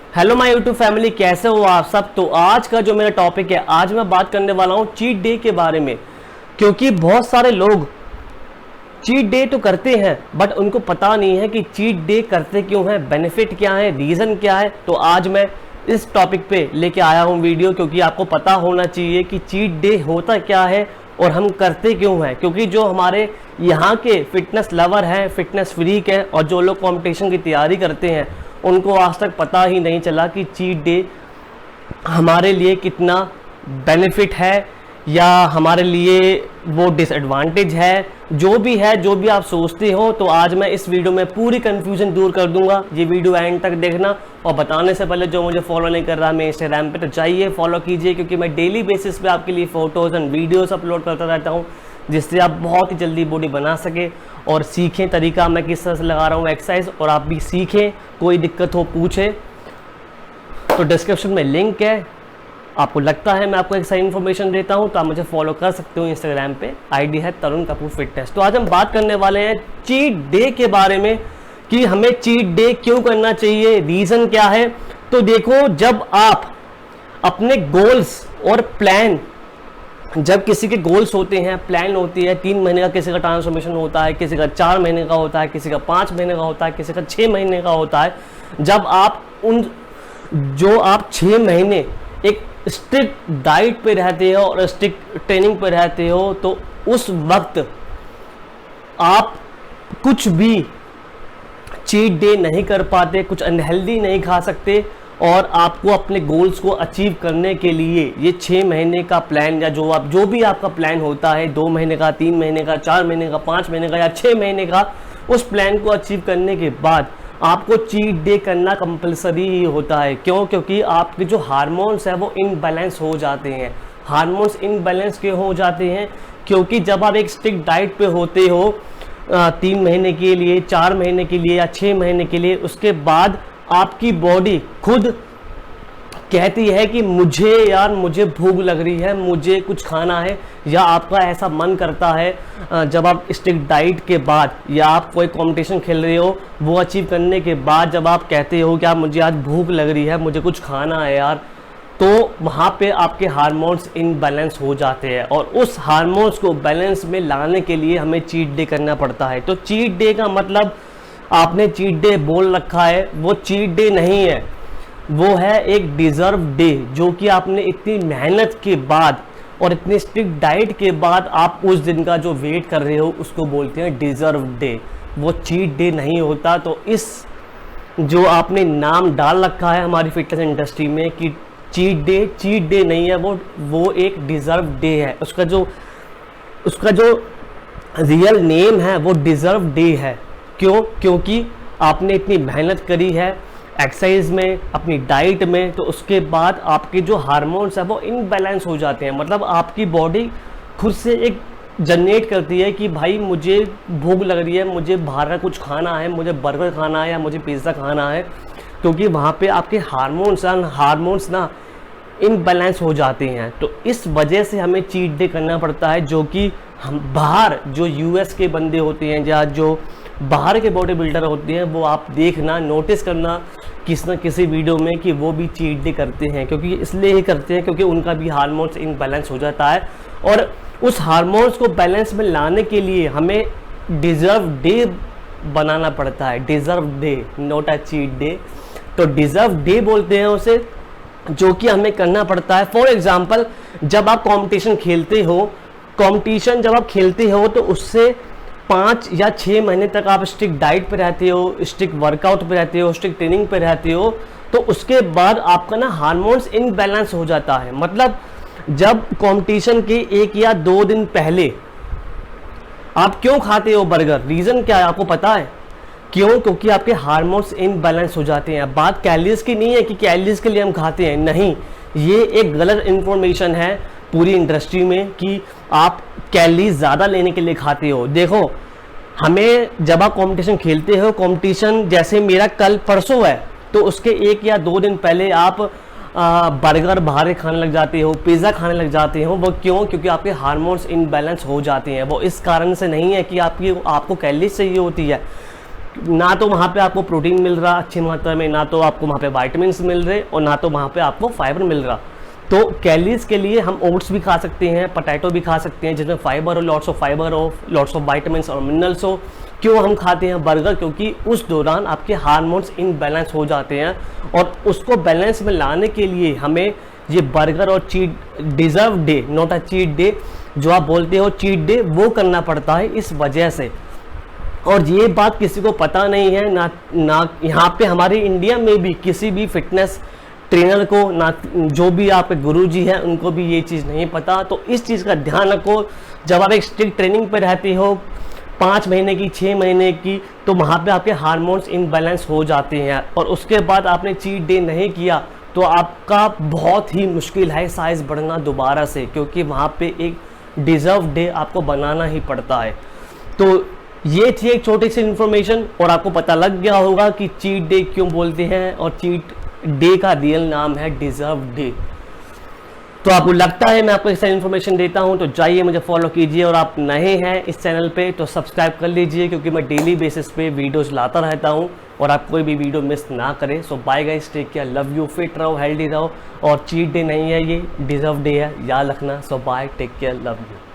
Hello my YouTube family, कैसे हो आप सब। तो आज का जो मेरा टॉपिक है, आज मैं बात करने वाला हूँ चीट डे के बारे में। क्योंकि बहुत सारे लोग चीट डे तो करते हैं बट उनको पता नहीं है कि चीट डे करते क्यों हैं, बेनिफिट क्या है, रीज़न क्या है। तो आज मैं इस टॉपिक पे लेके आया हूँ वीडियो, क्योंकि आपको पता होना चाहिए कि चीट डे होता क्या है और हम करते क्यों हैं। क्योंकि जो हमारे यहाँ के फिटनेस लवर हैं, फिटनेस फ्रीक हैं और जो लोग कंपटीशन की तैयारी करते हैं, उनको आज तक पता ही नहीं चला कि चीट डे हमारे लिए कितना बेनिफिट है या हमारे लिए वो डिसएडवांटेज है। जो भी है, जो भी आप सोचते हो, तो आज मैं इस वीडियो में पूरी कंफ्यूजन दूर कर दूंगा। ये वीडियो एंड तक देखना। और बताने से पहले, जो मुझे फॉलो नहीं कर रहा मैं इंस्टाग्राम पे, तो जाइए फॉलो कीजिए, क्योंकि मैं डेली बेसिस पे आपके लिए फ़ोटोज़ एंड वीडियोज़ अपलोड करता रहता हूँ, जिससे आप बहुत ही जल्दी बॉडी बना सके और सीखें तरीका मैं किस तरह से लगा रहा हूँ एक्सरसाइज, और आप भी सीखें। कोई दिक्कत हो पूछे तो डिस्क्रिप्शन में लिंक है। आपको लगता है मैं आपको एक सही इन्फॉर्मेशन देता हूं तो आप मुझे फॉलो कर सकते हो इंस्टाग्राम पे, आईडी है तरुण कपूर फिटनेस। तो आज हम बात करने वाले हैं चीट डे के बारे में कि हमें चीट डे क्यों करना चाहिए, रीज़न क्या है। तो देखो, जब आप अपने गोल्स और प्लान, जब किसी के गोल्स होते हैं, प्लान होती है, 3 महीने का किसी का ट्रांसफॉर्मेशन होता है, किसी का 4 महीने का होता है, किसी का 5 महीने का होता है, किसी का 6 महीने का होता है। जब आप आप 6 महीने एक स्ट्रिक्ट डाइट पे रहते हो और स्ट्रिक्ट ट्रेनिंग पे रहते हो, तो उस वक्त आप कुछ भी चीट डे नहीं कर पाते, कुछ अनहेल्दी नहीं खा सकते। और आपको अपने गोल्स को अचीव करने के लिए ये 6 महीने का प्लान या जो भी आपका प्लान होता है, 2 महीने का, 3 महीने का, 4 महीने का, 5 महीने का या 6 महीने का, उस प्लान को अचीव करने के बाद आपको चीट डे करना कंपलसरी ही होता है। क्यों? क्योंकि आपके जो हार्मोन्स हैं वो इनबैलेंस हो जाते हैं। हार्मोन्स इनबैलेंस क्यों हो जाते हैं? क्योंकि जब आप एक स्ट्रिक्ट डाइट पे होते हो 3 महीने के लिए, 4 महीने के लिए या 6 महीने के लिए, उसके बाद आपकी बॉडी खुद कहती है कि मुझे भूख लग रही है, मुझे कुछ खाना है, या आपका ऐसा मन करता है जब आप स्ट्रिक्ट डाइट के बाद या आप कोई कंपटीशन खेल रहे हो, वो अचीव करने के बाद जब आप कहते हो कि आप मुझे आज भूख लग रही है, मुझे कुछ खाना है यार, तो वहाँ पे आपके हार्मोन्स इनबैलेंस हो जाते हैं। और उस हार्मोन्स को बैलेंस में लाने के लिए हमें चीट डे करना पड़ता है। तो चीट डे का मतलब, आपने चीट डे बोल रखा है, वो चीट डे नहीं है, वो है एक डिज़र्व डे। जो कि आपने इतनी मेहनत के बाद और इतनी स्ट्रिक्ट डाइट के बाद आप उस दिन का जो वेट कर रहे हो, उसको बोलते हैं डिज़र्व डे। वो चीट डे नहीं होता। तो इस जो आपने नाम डाल रखा है हमारी फिटनेस इंडस्ट्री में कि चीट डे नहीं है, वो एक डिज़र्व डे है। उसका जो रियल नेम है वो डिज़र्व डे है। क्यों? क्योंकि आपने इतनी मेहनत करी है एक्सरसाइज में, अपनी डाइट में, तो उसके बाद आपके जो हार्मोन्स हैं वो इनबैलेंस हो जाते हैं। मतलब आपकी बॉडी खुद से एक जनरेट करती है कि भाई मुझे भूख लग रही है, मुझे बाहर का कुछ खाना है, मुझे बर्गर खाना है या मुझे पिज़्ज़ा खाना है। क्योंकि वहाँ पे आपके हार्मोन्स ना इनबैलेंस हो जाते हैं। तो इस वजह से हमें चीट डे करना पड़ता है। जो कि हम बाहर जो यूएस के बंदे होते हैं या जो बाहर के बॉडी बिल्डर होते हैं, वो आप देखना, नोटिस करना किसी न किसी वीडियो में कि वो भी चीट डे करते हैं। क्योंकि इसलिए ही करते हैं क्योंकि उनका भी हार्मोन्स इनबैलेंस हो जाता है। और उस हार्मोन्स को बैलेंस में लाने के लिए हमें डिज़र्व डे बनाना पड़ता है। Deserve day, not a cheat day. तो डिज़र्व डे बोलते हैं उसे, जो कि हमें करना पड़ता है। फॉर एग्जाम्पल, जब आप कंपटीशन जब आप खेलते हो तो उससे 5 या 6 महीने तक आप स्ट्रिक्ट डाइट पे रहते हो, स्ट्रिक्ट वर्कआउट पे रहते हो, स्ट्रिक्ट ट्रेनिंग पे रहते हो। तो उसके बाद आपका ना हार्मोन्स इनबैलेंस हो जाता है। मतलब जब कंपटीशन के 1 या 2 दिन पहले आप क्यों खाते हो बर्गर, रीज़न क्या है आपको पता है? क्यों? क्योंकि आपके हार्मोन्स इनबैलेंस हो जाते हैं। बात कैलोरीज की नहीं है कि कैलोरीज के लिए हम खाते हैं, नहीं, ये एक गलत इन्फॉर्मेशन है पूरी इंडस्ट्री में कि आप कैलोरीज ज़्यादा लेने के लिए खाते हो। देखो, हमें जब आप कंपटीशन खेलते हो, कंपटीशन जैसे मेरा कल परसों है, तो उसके 1 या 2 दिन पहले आप बर्गर बाहर खाने लग जाते हो, पिज़्ज़ा खाने लग जाते हो। वो क्यों? क्योंकि आपके हार्मोन्स इनबैलेंस हो जाते हैं। वो इस कारण से नहीं है कि आपको कैलोरीज चाहिए होती है, ना तो वहाँ पे आपको प्रोटीन मिल रहा अच्छी मात्रा में, ना तो आपको वहाँ पे वाइटामिन्स मिल रहे, और ना तो वहाँ पे आपको फाइबर मिल रहा। तो कैलोरीज के लिए हम ओट्स भी खा सकते हैं, पोटैटो भी खा सकते हैं जिसमें फाइबर हो, लॉट्स ऑफ फाइबर हो, लॉट्स ऑफ वाइटामिन्स और मिनरल्स हो। क्यों हम खाते हैं बर्गर? क्योंकि उस दौरान आपके हार्मोन्स इनबैलेंस हो जाते हैं, और उसको बैलेंस में लाने के लिए हमें ये बर्गर और cheat deserve day, not a cheat day, जो आप बोलते हो चीट डे, वो करना पड़ता है इस वजह से। और ये बात किसी को पता नहीं है, ना यहाँ पे हमारे इंडिया में भी किसी भी फिटनेस ट्रेनर को, ना जो भी आपके गुरुजी हैं उनको भी ये चीज़ नहीं पता। तो इस चीज़ का ध्यान रखो। जब आप एक स्ट्रिक्ट ट्रेनिंग पे रहते हो 5 महीने की, 6 महीने की, तो वहाँ पे आपके हार्मोन्स इनबैलेंस हो जाते हैं, और उसके बाद आपने चीट डे नहीं किया तो आपका बहुत ही मुश्किल है साइज़ बढ़ना दोबारा से, क्योंकि वहाँ पे एक डिज़र्व डे आपको बनाना ही पड़ता है। तो ये थी एक छोटी सी इन्फॉर्मेशन, और आपको पता लग गया होगा कि चीट डे क्यों बोलते हैं, और चीट डे का रियल नाम है डिजर्व डे। तो आपको लगता है मैं आपको ऐसा इन्फॉर्मेशन देता हूं, तो जाइए मुझे फॉलो कीजिए, और आप नए हैं इस चैनल पे तो सब्सक्राइब कर लीजिए, क्योंकि मैं डेली बेसिस पे वीडियोस लाता रहता हूं और आप कोई भी वीडियो मिस ना करें। So bye guys, take care, love you, fit रहो, हेल्दी रहो, और चीट डे नहीं है, ये डिजर्व डे है, याद रखना। So bye, take care, love you.